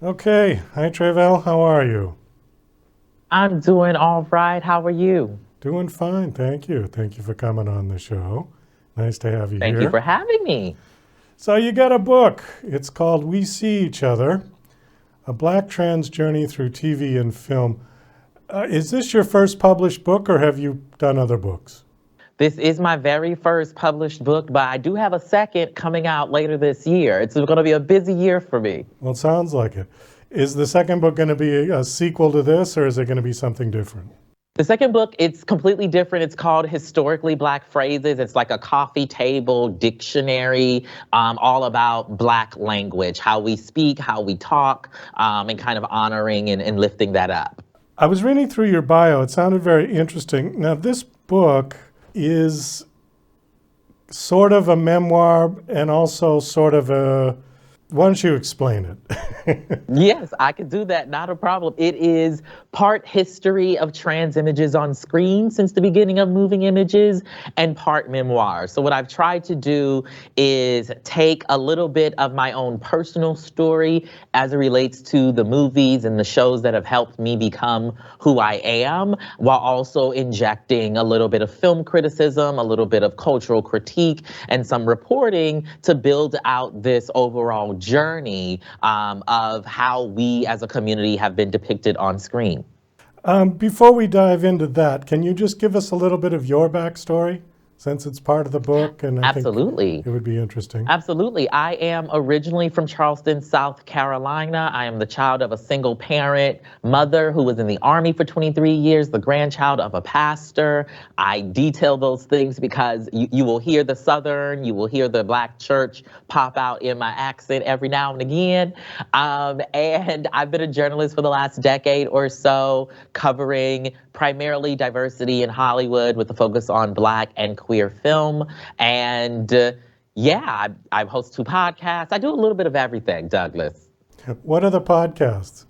Okay. Hi, Tre'vell. How are you? I'm doing all right. How are you? Doing fine. Thank you. Thank you for coming on the show. Nice to have you Thank you here. for having me. So, you got a book. It's called We See Each Other, A Black Trans Journey Through TV and Film. Is this your first published book, or have you done other books? This is my very first published book, but I do have a second coming out later this year. It's going to be a busy year for me. Well, it sounds like it. Is the second book going to be a sequel to this, or is it going to be something different? The second book, it's completely different. It's called Historically Black Phrases. It's like a coffee table dictionary, all about Black language, how we speak, how we talk, and kind of honoring and lifting that up. I was reading through your bio. It sounded very interesting. Now, this book is sort of a memoir and also sort of a. Why don't you explain it? Yes, I could do that. Not a problem. It is part history of trans images on screen since the beginning of moving images and part memoir. So what I've tried to do is take a little bit of my own personal story as it relates to the movies and the shows that have helped me become who I am, while also injecting a little bit of film criticism, a little bit of cultural critique, and some reporting to build out this overall journey of how we as a community have been depicted on screen. Before we dive into that, can you just give us a little bit of your backstory, since it's part of the book, and I think Absolutely. it would be interesting. Absolutely. I am originally from Charleston, South Carolina. I am the child of a single parent mother who was in the Army for 23 years, the grandchild of a pastor. I detail those things because you will hear the Southern, you will hear the Black church pop out in my accent every now and again. And I've been a journalist for the last decade or so, covering primarily diversity in Hollywood with a focus on Black and queer film. And yeah, I host two podcasts. I do a little bit of everything, Douglas. What are the podcasts?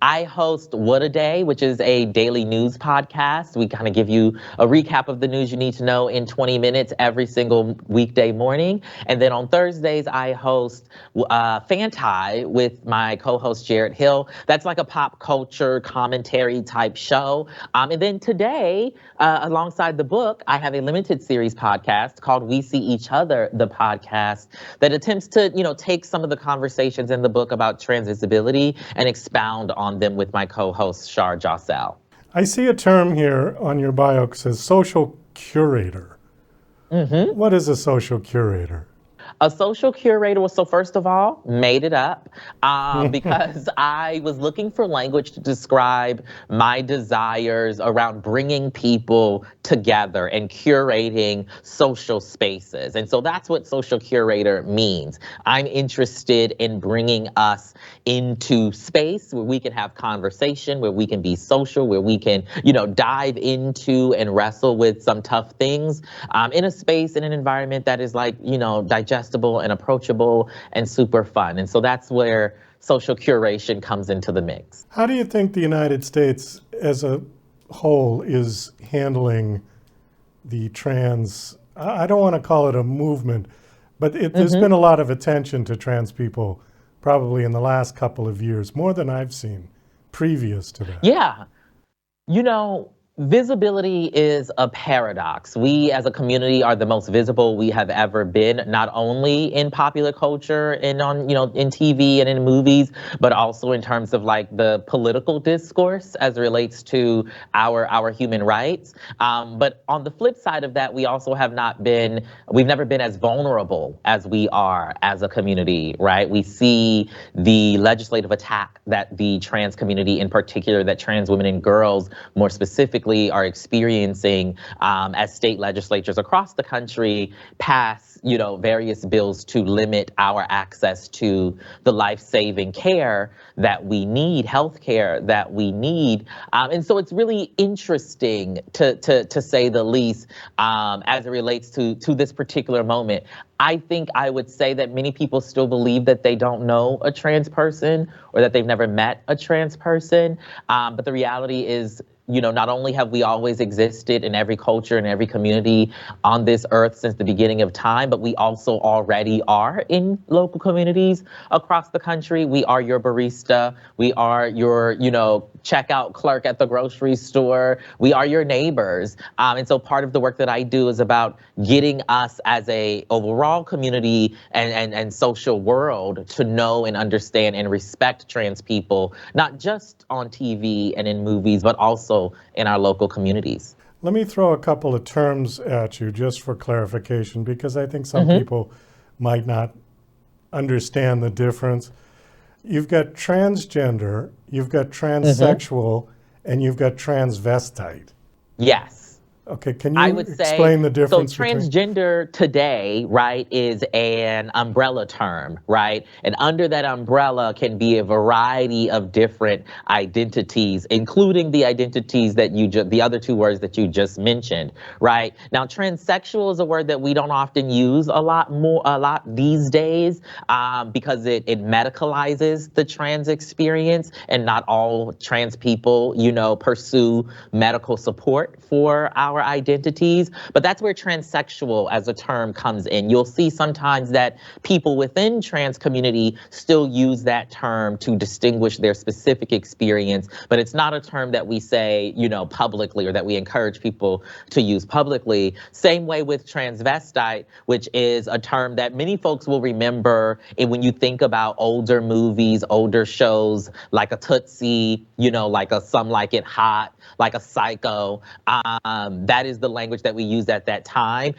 I host What a Day, which is a daily news podcast. We kind of give you a recap of the news you need to know in 20 minutes every single weekday morning. And then on Thursdays, I host FANTI with my co-host Jared Hill. That's like a pop culture commentary type show. And then today, alongside the book, I have a limited series podcast called We See Each Other, the podcast that attempts to, take some of the conversations in the book about trans visibility and expound on them with my co-host Shar Jossel. I see a term here on your bio that says social curator. Mm-hmm. What is a social curator? A social curator was, so first of all, made it up because I was looking for language to describe my desires around bringing people together and curating social spaces. And so that's what social curator means. I'm interested in bringing us into space where we can have conversation, where we can be social, where we can, dive into and wrestle with some tough things in a space, in an environment that is like, digestible and approachable and super fun. And so that's where social curation comes into the mix. How do you think the United States as a whole is handling the trans? I don't want to call it a movement, but there's been a lot of attention to trans people probably in the last couple of years, more than I've seen previous to that. Yeah. Visibility is a paradox. We as a community are the most visible we have ever been, not only in popular culture and on, in TV and in movies, but also in terms of like the political discourse as it relates to our human rights. But on the flip side of that, we also we've never been as vulnerable as we are as a community, right? We see the legislative attack that the trans community in particular, that trans women and girls more specifically are experiencing as state legislatures across the country pass, various bills to limit our access to the life-saving care that we need, health care that we need. And so it's really interesting to say the least as it relates to this particular moment. I think I would say that many people still believe that they don't know a trans person or that they've never met a trans person. But the reality is, not only have we always existed in every culture and every community on this earth since the beginning of time, but but we also already are in local communities across the country. We are your barista. We are your, checkout clerk at the grocery store. We are your neighbors. And so part of the work that I do is about getting us as a overall community and social world to know and understand and respect trans people, not just on TV and in movies, but also in our local communities. Let me throw a couple of terms at you just for clarification, because I think some people might not understand the difference. You've got transgender, you've got transsexual, and you've got transvestite. Yes. Okay, can I you would say, explain the difference so between? transgender today, right, is an umbrella term, right? And under that umbrella can be a variety of different identities, including the identities that the other two words that you just mentioned, right? Now, transsexual is a word that we don't often use a lot these days, because it medicalizes the trans experience, and not all trans people, pursue medical support for our identities. But that's where transsexual as a term comes in. You'll see sometimes that people within trans community still use that term to distinguish their specific experience, but it's not a term that we say, publicly, or that we encourage people to use publicly. Same way with transvestite, which is a term that many folks will remember when you think about older movies, older shows, like a Tootsie, like a Some Like It Hot, like a Psycho. That is the language that we used at that time.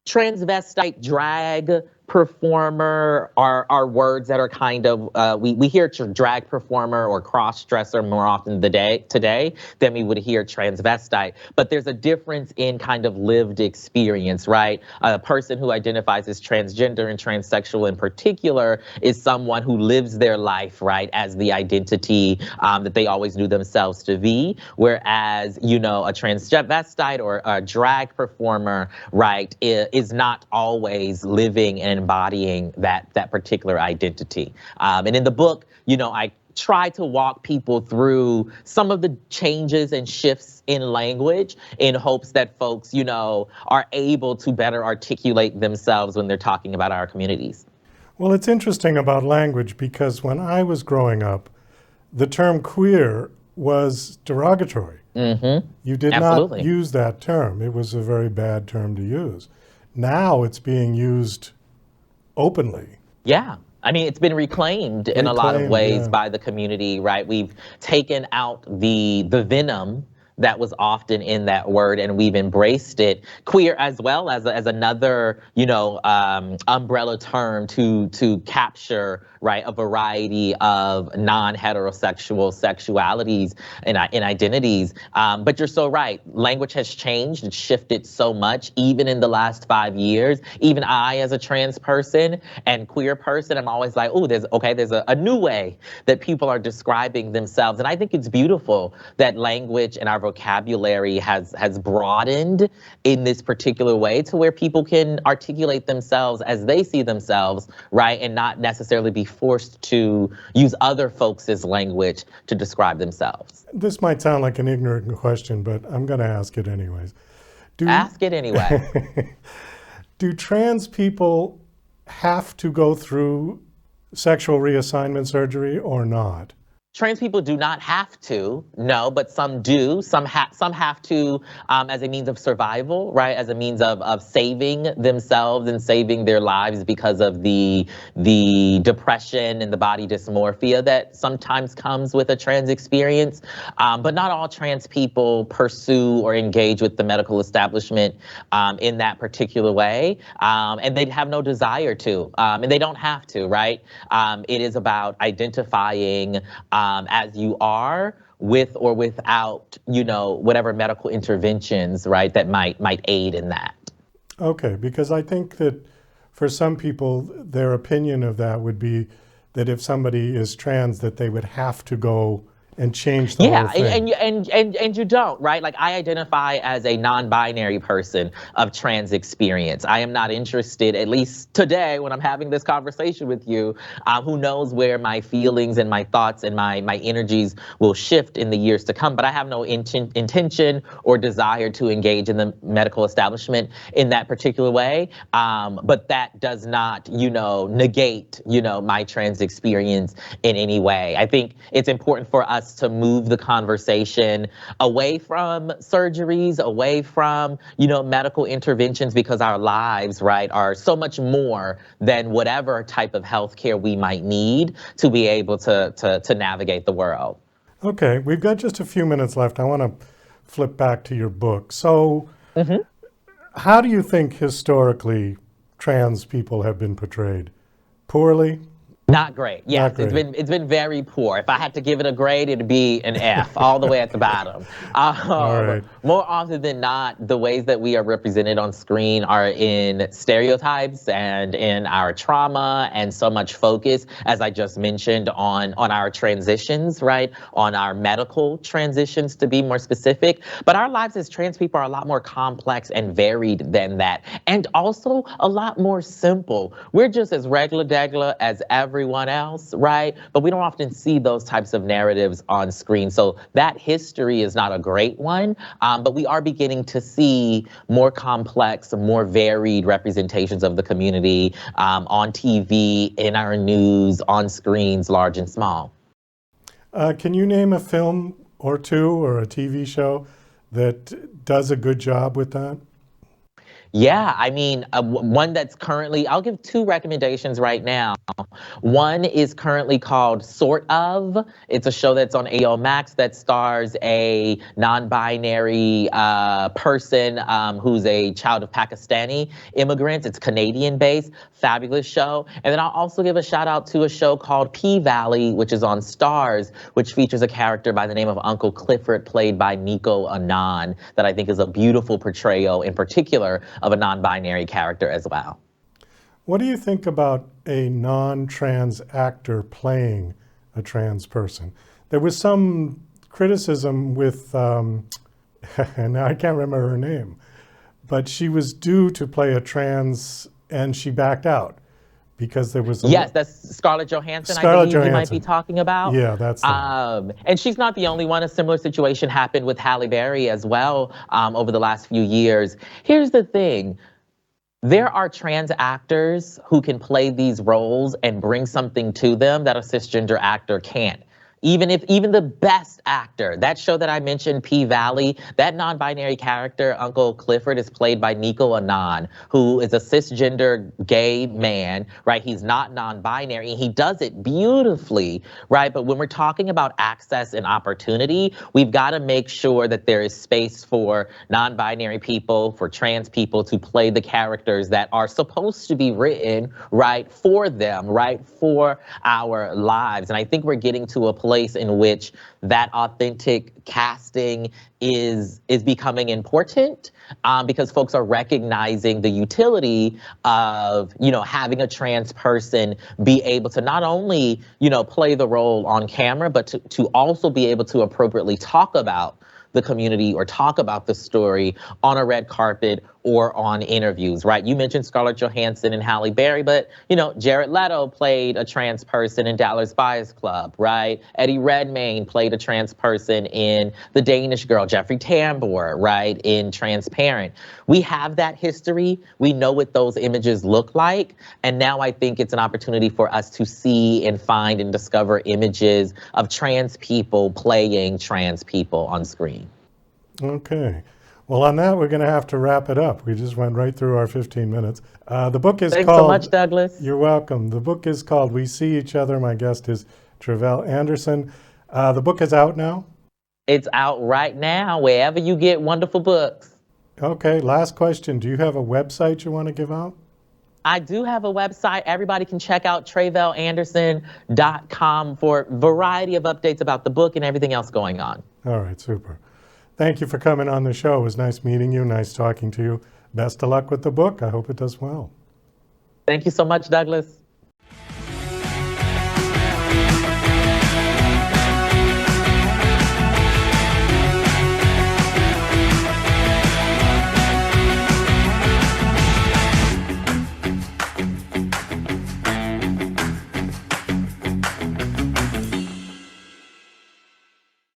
Transvestite, drag performer are words that are kind of, we hear drag performer or cross-dresser more often today than we would hear transvestite. But there's a difference in kind of lived experience, right? A person who identifies as transgender and transsexual in particular is someone who lives their life, right, as the identity that they always knew themselves to be. Whereas, a transvestite or a drag performer, right, is not always living and embodying that particular identity. And in the book, I try to walk people through some of the changes and shifts in language in hopes that folks, are able to better articulate themselves when they're talking about our communities. Well, it's interesting about language, because when I was growing up, the term queer was derogatory. You did Absolutely. not use that term. It was a very bad term to use. Now it's being used openly. Yeah. I mean, it's been reclaimed in a lot of ways by the community, right? We've taken out the venom that was often in that word, and we've embraced it. Queer as well as another, umbrella term to capture, right, a variety of non-heterosexual sexualities and identities. But you're so right. Language has changed. It's shifted so much, even in the last 5 years. Even I, as a trans person and queer person, I'm always like, oh, there's a new way that people are describing themselves. And I think it's beautiful that language and our vocabulary has broadened in this particular way to where people can articulate themselves as they see themselves, right? And not necessarily be forced to use other folks' language to describe themselves. This might sound like an ignorant question, but I'm going to ask it anyways. Ask it anyway. Do trans people have to go through sexual reassignment surgery or not? Trans people do not have to, no, but some do. Some have to as a means of survival, right? As a means of saving themselves and saving their lives because of the depression and the body dysmorphia that sometimes comes with a trans experience. But not all trans people pursue or engage with the medical establishment in that particular way. And they have no desire to, and they don't have to, right? It is about identifying as you are, with or without, whatever medical interventions, right, that might aid in that. Okay, because I think that for some people, their opinion of that would be that if somebody is trans, that they would have to go and change the whole Yeah, thing. and you don't, right? Like, I identify as a non-binary person of trans experience. I am not interested, at least today when I'm having this conversation with you, who knows where my feelings and my thoughts and my energies will shift in the years to come, but I have no intention or desire to engage in the medical establishment in that particular way. But that does not, negate, my trans experience in any way. I think it's important for us to move the conversation away from surgeries, away from, medical interventions, because our lives, right, are so much more than whatever type of healthcare we might need to be able to navigate the world. Okay, we've got just a few minutes left. I want to flip back to your book. So, how do you think historically trans people have been portrayed? Poorly? Not great. Yes, Not great. it's been very poor. If I had to give it a grade, it'd be an F, all the way at the bottom. All right. More often than not, the ways that we are represented on screen are in stereotypes and in our trauma, and so much focus, as I just mentioned, on our transitions, right? On our medical transitions, to be more specific. But our lives as trans people are a lot more complex and varied than that, and also a lot more simple. We're just as regular degular as everyone else, right? But we don't often see those types of narratives on screen. So that history is not a great one, but we are beginning to see more complex, more varied representations of the community on TV, in our news, on screens, large and small. Can you name a film or two or a TV show that does a good job with that? Yeah, I mean, one that's currently, I'll give two recommendations right now. One is currently called Sort of. It's a show that's on AO Max that stars a non-binary person who's a child of Pakistani immigrants. It's Canadian-based, fabulous show. And then I'll also give a shout out to a show called P-Valley, which is on Stars, which features a character by the name of Uncle Clifford, played by Nico Anand, that I think is a beautiful portrayal, in particular, of a non-binary character as well. What do you think about a non-trans actor playing a trans person? There was some criticism with, and now I can't remember her name, but she was due to play a trans and she backed out because there was yes, that's Scarlett Johansson. Scarlett I believe Johansson. you might be talking about. Yeah, that's and she's not the only one. A similar situation happened with Halle Berry as well over the last few years. Here's the thing. There are trans actors who can play these roles and bring something to them that a cisgender actor can't. Even the best actor, that show that I mentioned, P-Valley, that non-binary character, Uncle Clifford, is played by Nico Anand, who is a cisgender gay man, right? He's not non-binary. He does it beautifully, right? But when we're talking about access and opportunity, we've got to make sure that there is space for non-binary people, for trans people to play the characters that are supposed to be written, right, for them, right, for our lives. And I think we're getting to a place in which that authentic casting is becoming important, because folks are recognizing the utility of, having a trans person be able to not only, play the role on camera, but to also be able to appropriately talk about the community or talk about the story on a red carpet or on interviews, right? You mentioned Scarlett Johansson and Halle Berry, but, Jared Leto played a trans person in Dallas Buyers Club, right? Eddie Redmayne played a trans person in The Danish Girl. Jeffrey Tambor, right, in Transparent. We have that history. We know what those images look like. And now I think it's an opportunity for us to see and find and discover images of trans people playing trans people on screen. Okay. Well, on that, we're going to have to wrap it up. We just went right through our 15 minutes. The book is Thanks called... so much, Douglas. You're welcome. The book is called We See Each Other. My guest is Tre'vell Anderson. The book is out now? It's out right now, wherever you get wonderful books. Okay, last question. Do you have a website you want to give out? I do have a website. Everybody can check out Tre'vellAnderson.com for a variety of updates about the book and everything else going on. All right, super. Thank you for coming on the show. It was nice meeting you, nice talking to you. Best of luck with the book. I hope it does well. Thank you so much, Douglas.